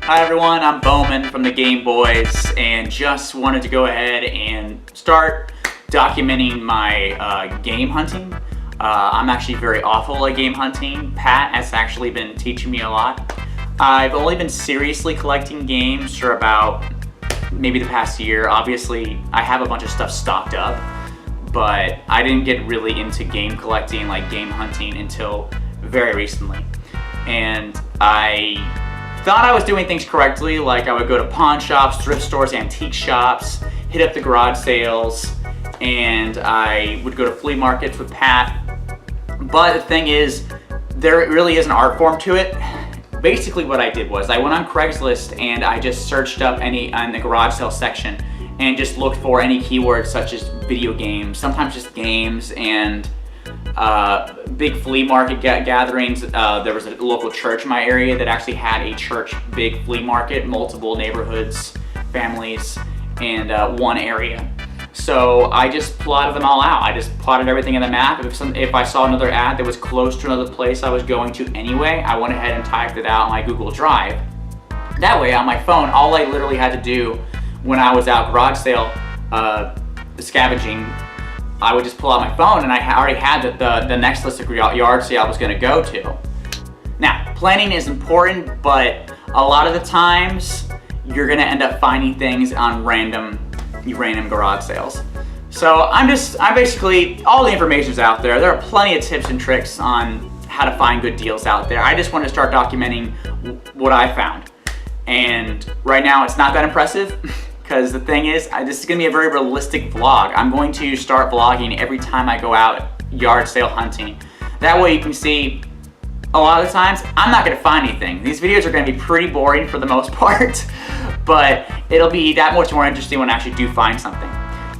Hi everyone, I'm Bowman from the Game Boys and just wanted to go ahead and start documenting my game hunting. I'm actually very awful at game hunting. Pat has actually been teaching me a lot. I've only been seriously collecting games for about maybe the past year. Obviously, I have a bunch of stuff stocked up, but I didn't get really into game collecting, like game hunting, until very recently. And I thought I was doing things correctly, like I would go to pawn shops, thrift stores, antique shops, hit up the garage sales, and I would go to flea markets with Pat. But the thing is, there really is an art form to it. Basically what I did was I went on Craigslist and I just searched up any on the garage sale section and just looked for any keywords such as video games, sometimes just games, and big flea market gatherings. There was a local church in my area that actually had a church big flea market, multiple neighborhoods, families, and one area. So I just plotted them all out. I just plotted everything in the map. If I saw another ad that was close to another place I was going to anyway, I went ahead and typed it out on my Google Drive. That way on my phone, all I literally had to do when I was out garage sale scavenging, I would just pull out my phone and I already had the next list of yard sale I was gonna go to. Now, planning is important, but a lot of the times you're gonna end up finding things on random garage sales. So I basically, all the information's out there. There are plenty of tips and tricks on how to find good deals out there. I just want to start documenting what I found. And right now it's not that impressive. Because the thing is, this is going to be a very realistic vlog. I'm going to start vlogging every time I go out yard sale hunting. That way you can see, a lot of the times, I'm not going to find anything. These videos are going to be pretty boring for the most part, but it'll be that much more interesting when I actually do find something.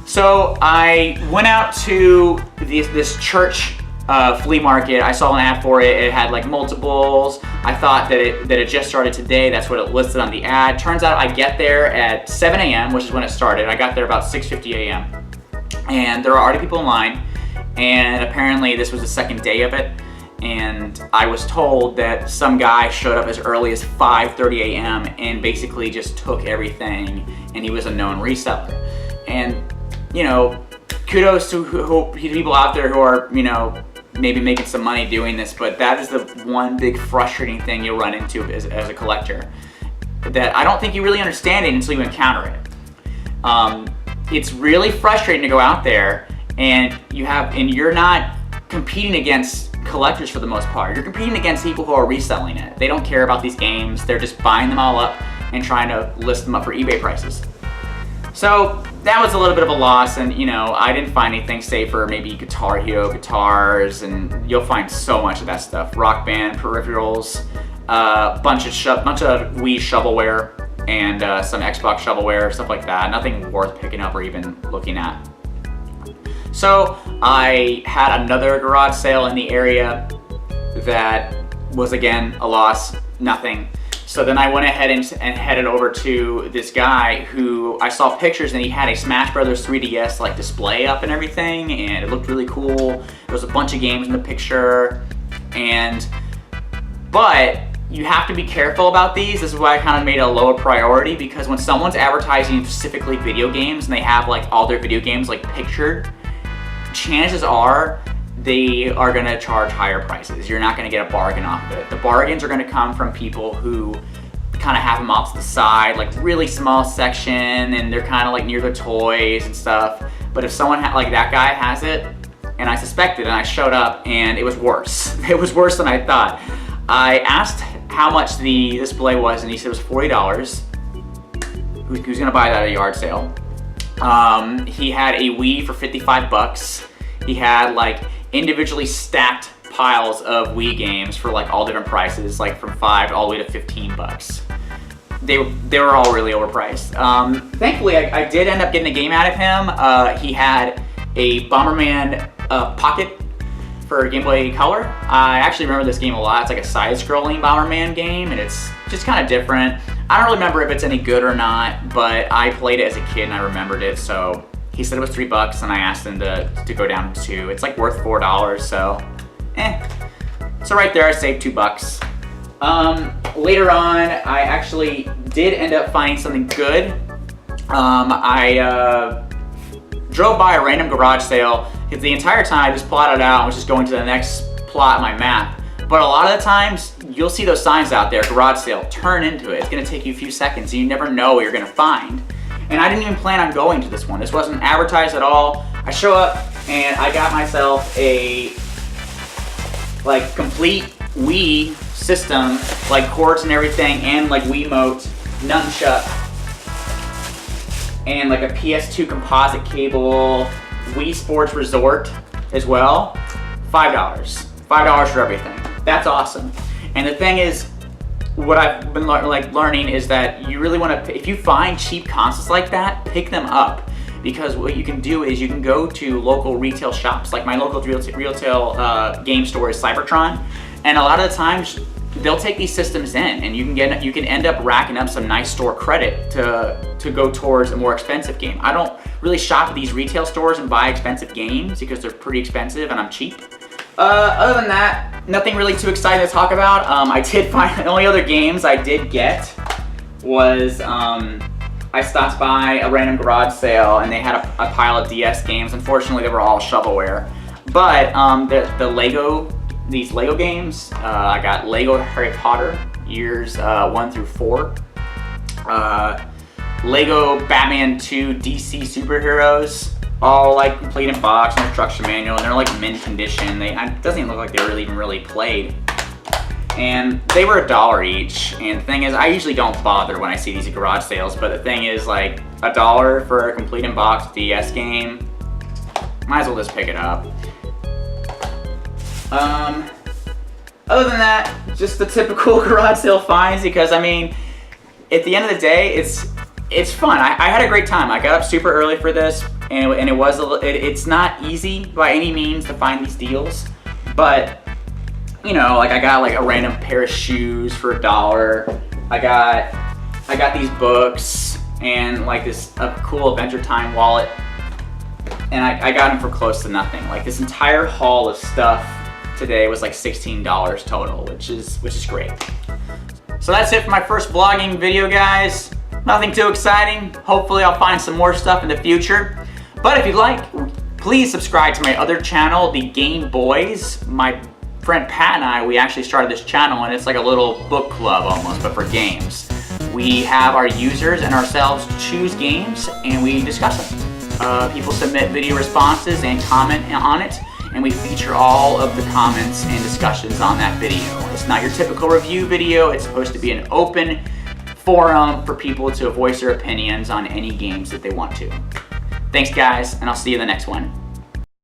So I went out to this church flea market. I saw an ad for it. It had like multiples. I thought that it just started today. That's what it listed on the ad. Turns out I get there at 7 a.m., which is when it started. I got there about 6:50 a.m. and there were already people in line, and apparently this was the second day of it, and I was told that some guy showed up as early as 5:30 a.m. and basically just took everything, and he was a known reseller. And you know, kudos to people out there who are, you know, maybe making some money doing this, but that is the one big frustrating thing you'll run into as a collector, that I don't think you really understand it until you encounter it. It's really frustrating to go out there and you're not competing against collectors for the most part. You're competing against people who are reselling it. They don't care about these games. They're just buying them all up and trying to list them up for eBay prices. So that was a little bit of a loss, and you know, I didn't find anything save for maybe Guitar Hero guitars, and you'll find so much of that stuff. Rock Band peripherals, bunch of Wii shovelware, and some Xbox shovelware, stuff like that. Nothing worth picking up or even looking at. So I had another garage sale in the area that was again a loss, nothing. So then I went ahead and headed over to this guy who I saw pictures, and he had a Smash Brothers 3DS like display up and everything, and it looked really cool. There was a bunch of games in the picture, but you have to be careful about these. This is why I kind of made it a lower priority, because when someone's advertising specifically video games and they have like all their video games like pictured, chances are they are gonna charge higher prices. You're not gonna get a bargain off of it. The bargains are gonna come from people who kind of have them off to the side, like really small section, and they're kind of like near the toys and stuff. But if someone like that guy has it, and I suspected, and I showed up, and it was worse. It was worse than I thought. I asked how much the display was, and he said it was $40. Who's gonna buy that at a yard sale? He had a Wii for 55 bucks. He had like individually stacked piles of Wii games for like all different prices, like from 5 all the way to 15 bucks. They were all really overpriced. Thankfully, I did end up getting a game out of him. He had a Bomberman Pocket for Game Boy Color. I actually remember this game a lot. It's like a side-scrolling Bomberman game, and it's just kind of different. I don't really remember if it's any good or not, but I played it as a kid and I remembered it, so he said it was $3 and I asked him to go down to $2. It's like worth $4, so So right there I saved $2. Later on, I actually did end up finding something good. I drove by a random garage sale. The entire time I just plotted out and was just going to the next plot on my map. But a lot of the times, you'll see those signs out there, garage sale, turn into it. It's gonna take you a few seconds and you never know what you're gonna find. And I didn't even plan on going to this one. This wasn't advertised at all. I show up and I got myself a complete Wii system, like cords and everything, and like Wiimote, nunchuck, and like a PS2 composite cable, Wii Sports Resort as well. $5. $5 for everything. That's awesome. And the thing is, what I've been learning is that you really want to, if you find cheap consoles like that, pick them up. Because what you can do is you can go to local retail shops. Like my local retail game store is Cybertron. And a lot of the times, they'll take these systems in and you can end up racking up some nice store credit to go towards a more expensive game. I don't really shop at these retail stores and buy expensive games because they're pretty expensive and I'm cheap. Other than that, nothing really too exciting to talk about. I did find the only other games I did get was I stopped by a random garage sale and they had a pile of DS games. Unfortunately, they were all shovelware. But these Lego games, I got Lego Harry Potter years 1 through 4. Lego Batman 2 DC Superheroes, all like complete in box, no instruction manual, and they're like mint condition. It doesn't even look like they were even really played. And they were $1 each. And the thing is, I usually don't bother when I see these at garage sales, but the thing is, like, $1 for a complete in box DS game, might as well just pick it up. Other than that, just the typical garage sale finds, because I mean, at the end of the day, it's fun. I had a great time. I got up super early for this, and it's not easy by any means to find these deals, but you know, like I got like a random pair of shoes for $1. I got these books and like a cool Adventure Time wallet, and I got them for close to nothing. Like this entire haul of stuff today was like $16 total, which is great. So that's it for my first vlogging video, guys. Nothing too exciting. Hopefully I'll find some more stuff in the future. But if you'd like, please subscribe to my other channel, The Game Boys. My friend Pat and I, we actually started this channel and it's like a little book club almost, but for games. We have our users and ourselves choose games and we discuss them. People submit video responses and comment on it, and we feature all of the comments and discussions on that video. It's not your typical review video. It's supposed to be an open forum for people to voice their opinions on any games that they want to. Thanks guys, and I'll see you in the next one.